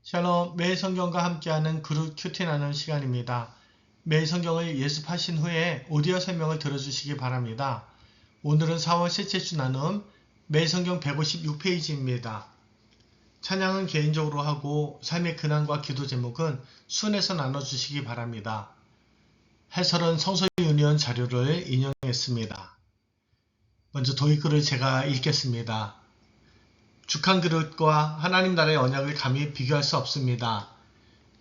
샬롬, 매일 성경과 함께하는 그룹 큐티나는 시간입니다. 매일 성경을 예습하신 후에 오디오 설명을 들어주시기 바랍니다. 오늘은 4월 셋째 주 나눔 매일 성경 156페이지입니다. 찬양은 개인적으로 하고 삶의 근황과 기도 제목은 순에서 나눠주시기 바랍니다. 해설은 성서유니온 자료를 인용했습니다. 먼저 도입글을 제가 읽겠습니다. 죽 한 그릇과 하나님 나라의 언약을 감히 비교할 수 없습니다.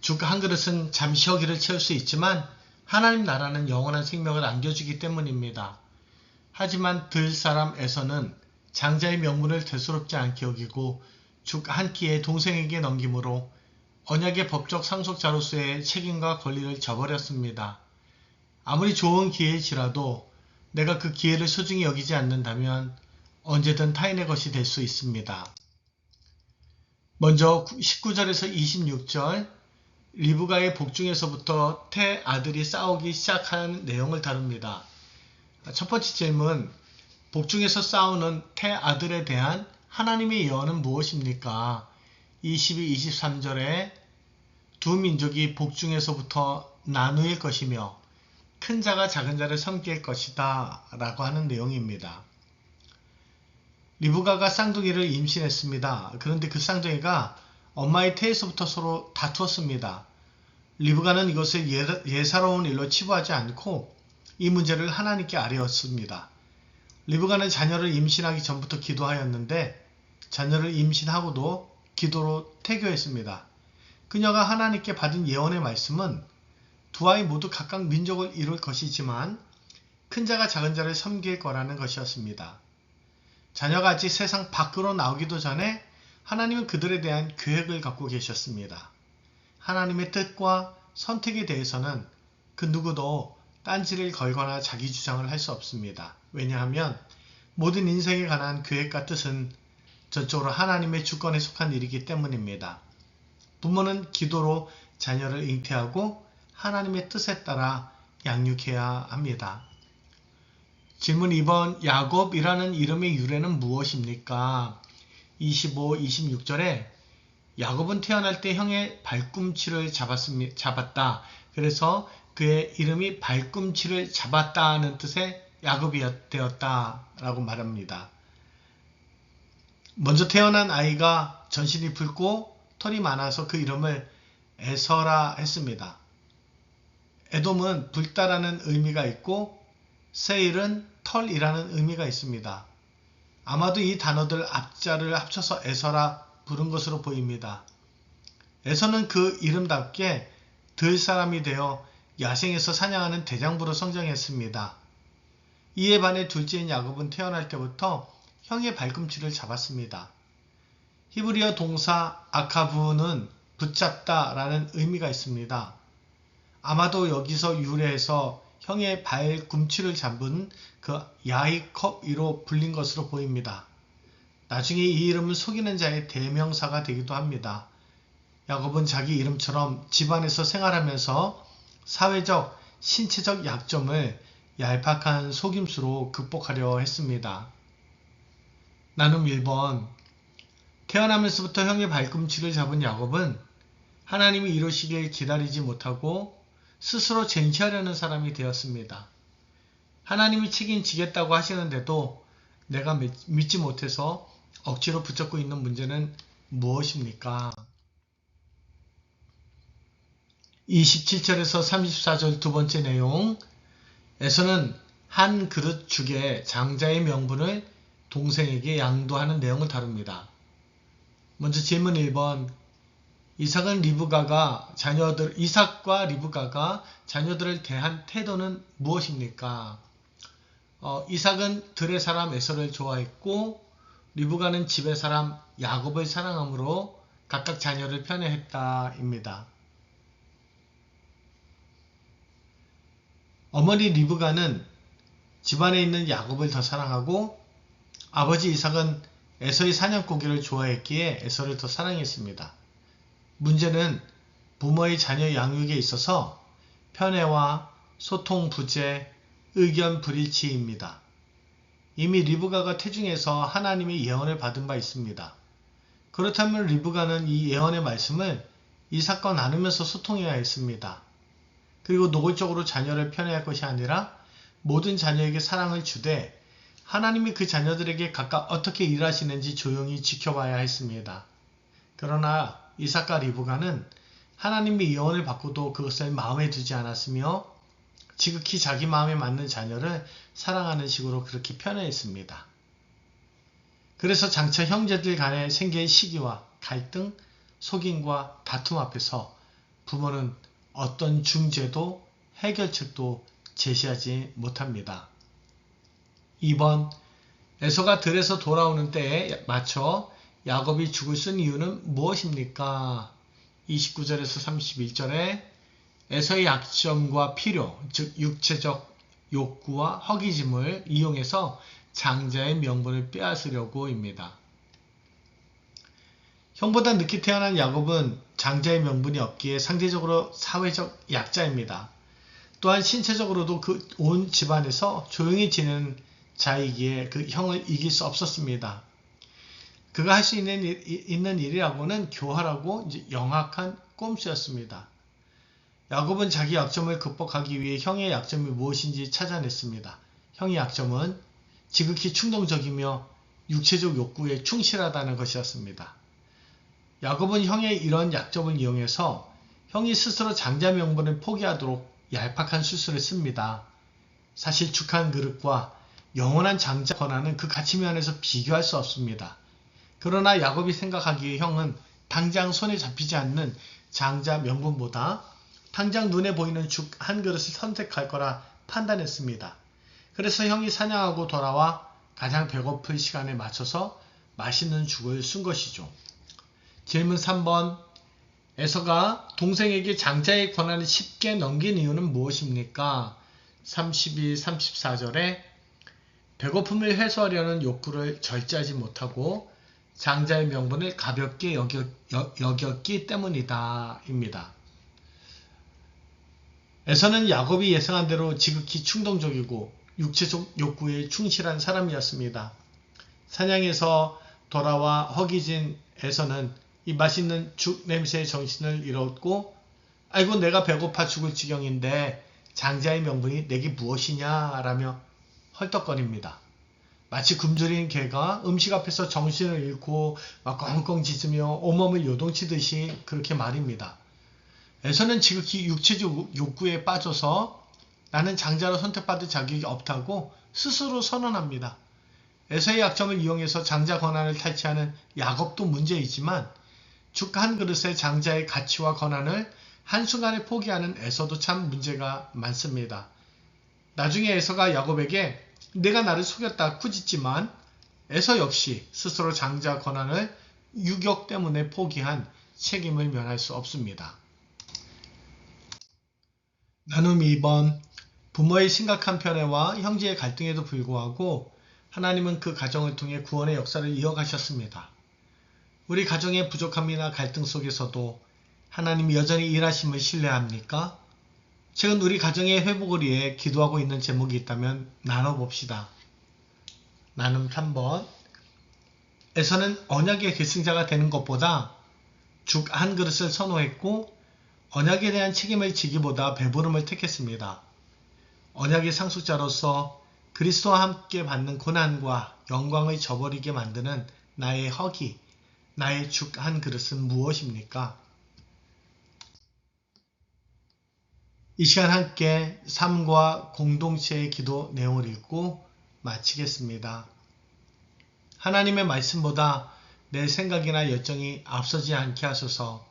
죽 한 그릇은 잠시 허기를 채울 수 있지만 하나님 나라는 영원한 생명을 안겨주기 때문입니다. 하지만 들 사람에서는 장자의 명분을 대수롭지 않게 여기고 죽 한 끼에 동생에게 넘김으로 언약의 법적 상속자로서의 책임과 권리를 저버렸습니다. 아무리 좋은 기회일지라도 내가 그 기회를 소중히 여기지 않는다면 언제든 타인의 것이 될 수 있습니다. 먼저 19절에서 26절 리브가의 복중에서부터 태 아들이 싸우기 시작하는 내용을 다룹니다. 첫 번째 질문, 복중에서 싸우는 태 아들에 대한 하나님의 예언은 무엇입니까? 22, 23절에 두 민족이 복중에서부터 나누일 것이며 큰 자가 작은 자를 섬길 것이다 라고 하는 내용입니다. 리브가가 쌍둥이를 임신했습니다. 그런데 그 쌍둥이가 엄마의 태에서부터 서로 다투었습니다. 리브가는 이것을 예사로운 일로 치부하지 않고 이 문제를 하나님께 아뢰었습니다. 리브가는 자녀를 임신하기 전부터 기도하였는데 자녀를 임신하고도 기도로 태교했습니다. 그녀가 하나님께 받은 예언의 말씀은 두 아이 모두 각각 민족을 이룰 것이지만 큰 자가 작은 자를 섬길 거라는 것이었습니다. 자녀가 아직 세상 밖으로 나오기도 전에 하나님은 그들에 대한 계획을 갖고 계셨습니다. 하나님의 뜻과 선택에 대해서는 그 누구도 딴지를 걸거나 자기 주장을 할 수 없습니다. 왜냐하면 모든 인생에 관한 계획과 뜻은 전적으로 하나님의 주권에 속한 일이기 때문입니다. 부모는 기도로 자녀를 잉태하고 하나님의 뜻에 따라 양육해야 합니다. 질문 2번, 야곱이라는 이름의 유래는 무엇입니까? 25, 26절에 야곱은 태어날 때 형의 발꿈치를 잡았다. 그래서 그의 이름이 발꿈치를 잡았다는 뜻의 야곱이 되었다 라고 말합니다. 먼저 태어난 아이가 전신이 붉고 털이 많아서 그 이름을 에서라 했습니다. 에돔은 붉다라는 의미가 있고 세일은 털이라는 의미가 있습니다. 아마도 이 단어들 앞자를 합쳐서 에서라 부른 것으로 보입니다. 에서는 그 이름답게 들 사람이 되어 야생에서 사냥하는 대장부로 성장했습니다. 이에 반해 둘째인 야곱은 태어날 때부터 형의 발꿈치를 잡았습니다. 히브리어 동사 아카브는 붙잡다 라는 의미가 있습니다. 아마도 여기서 유래해서 형의 발꿈치를 잡은 그 야이컵이로 불린 것으로 보입니다. 나중에 이 이름은 속이는 자의 대명사가 되기도 합니다. 야곱은 자기 이름처럼 집안에서 생활하면서 사회적, 신체적 약점을 얄팍한 속임수로 극복하려 했습니다. 나눔 1번, 태어나면서부터 형의 발꿈치를 잡은 야곱은 하나님이 이루시길 기다리지 못하고 스스로 쟁취하려는 사람이 되었습니다. 하나님이 책임지겠다고 하시는데도 내가 믿지 못해서 억지로 붙잡고 있는 문제는 무엇입니까? 27절에서 34절 두 번째 내용, 에서는 한 그릇 죽에 장자의 명분을 동생에게 양도하는 내용을 다룹니다. 먼저 질문 1번, 이삭과 리브가가 자녀들을 대한 태도는 무엇입니까? 이삭은 들의 사람 에서를 좋아했고 리브가는 집의 사람 야곱을 사랑하므로 각각 자녀를 편애했다입니다. 어머니 리브가는 집안에 있는 야곱을 더 사랑하고 아버지 이삭은 에서의 사냥고기를 좋아했기에 에서를 더 사랑했습니다. 문제는 부모의 자녀 양육에 있어서 편애와 소통 부재, 의견 불일치입니다. 이미 리브가가 태중에서 하나님의 예언을 받은 바 있습니다. 그렇다면 리브가는 이 예언의 말씀을 이삭과 나누면서 소통해야 했습니다. 그리고 노골적으로 자녀를 편애할 것이 아니라 모든 자녀에게 사랑을 주되 하나님이 그 자녀들에게 각각 어떻게 일하시는지 조용히 지켜봐야 했습니다. 그러나 이삭과 리브가는 하나님의 예언을 받고도 그것을 마음에 두지 않았으며 지극히 자기 마음에 맞는 자녀를 사랑하는 식으로 그렇게 편애했습니다. 그래서 장차 형제들 간에 생긴 시기와 갈등, 속임과 다툼 앞에서 부모는 어떤 중재도 해결책도 제시하지 못합니다. 2번, 에서가 들에서 돌아오는 때에 맞춰 야곱이 죽을 쓴 이유는 무엇입니까? 29절에서 31절에 에서의 약점과 필요, 즉 육체적 욕구와 허기짐을 이용해서 장자의 명분을 빼앗으려고입니다. 형보다 늦게 태어난 야곱은 장자의 명분이 없기에 상대적으로 사회적 약자입니다. 또한 신체적으로도 그 온 집안에서 조용히 지내는 자이기에 그 형을 이길 수 없었습니다. 그가 할 수 있는 일이라고는 교활하고 영악한 꼼수였습니다. 야곱은 자기 약점을 극복하기 위해 형의 약점이 무엇인지 찾아냈습니다. 형의 약점은 지극히 충동적이며 육체적 욕구에 충실하다는 것이었습니다. 야곱은 형의 이런 약점을 이용해서 형이 스스로 장자 명분을 포기하도록 얄팍한 수술을 씁니다. 사실 축한 그릇과 영원한 장자 권한은 그 가치면에서 비교할 수 없습니다. 그러나 야곱이 생각하기에 형은 당장 손에 잡히지 않는 장자 명분보다 당장 눈에 보이는 죽 한 그릇을 선택할 거라 판단했습니다. 그래서 형이 사냥하고 돌아와 가장 배고플 시간에 맞춰서 맛있는 죽을 쓴 것이죠. 질문 3번. 에서가 동생에게 장자의 권한을 쉽게 넘긴 이유는 무엇입니까? 32, 34절에 배고픔을 해소하려는 욕구를 절제하지 못하고 장자의 명분을 가볍게 여겼기 때문이다. 입니다. 에서는 야곱이 예상한 대로 지극히 충동적이고 육체적 욕구에 충실한 사람이었습니다. 사냥에서 돌아와 허기진 에서는 이 맛있는 죽 냄새의 정신을 잃었고 아이고 내가 배고파 죽을 지경인데 장자의 명분이 내게 무엇이냐 라며 헐떡거립니다. 마치 굶주린 개가 음식 앞에서 정신을 잃고 막 꽁꽁 짖으며 온몸을 요동치듯이 그렇게 말입니다. 에서는 지극히 육체적 욕구에 빠져서 나는 장자로 선택받을 자격이 없다고 스스로 선언합니다. 에서의 약점을 이용해서 장자 권한을 탈취하는 야곱도 문제이지만 죽 한 그릇의 장자의 가치와 권한을 한순간에 포기하는 에서도 참 문제가 많습니다. 나중에 에서가 야곱에게 내가 나를 속였다 꾸짖지만 에서 역시 스스로 장자 권한을 유격 때문에 포기한 책임을 면할 수 없습니다. 나눔 2번. 부모의 심각한 편애와 형제의 갈등에도 불구하고 하나님은 그 가정을 통해 구원의 역사를 이어가셨습니다. 우리 가정의 부족함이나 갈등 속에서도 하나님이 여전히 일하심을 신뢰합니까? 최근 우리 가정의 회복을 위해 기도하고 있는 제목이 있다면 나눠봅시다. 나눔 3번. 에서는 언약의 계승자가 되는 것보다 죽 한 그릇을 선호했고 언약에 대한 책임을 지기보다 배부름을 택했습니다. 언약의 상속자로서 그리스도와 함께 받는 고난과 영광을 저버리게 만드는 나의 허기, 나의 죽 한 그릇은 무엇입니까? 이 시간 함께 삶과 공동체의 기도 내용을 읽고 마치겠습니다. 하나님의 말씀보다 내 생각이나 열정이 앞서지 않게 하소서.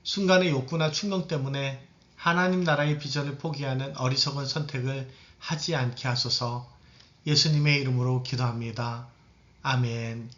순간의 욕구나 충동 때문에 하나님 나라의 비전을 포기하는 어리석은 선택을 하지 않게 하소서. 예수님의 이름으로 기도합니다. 아멘.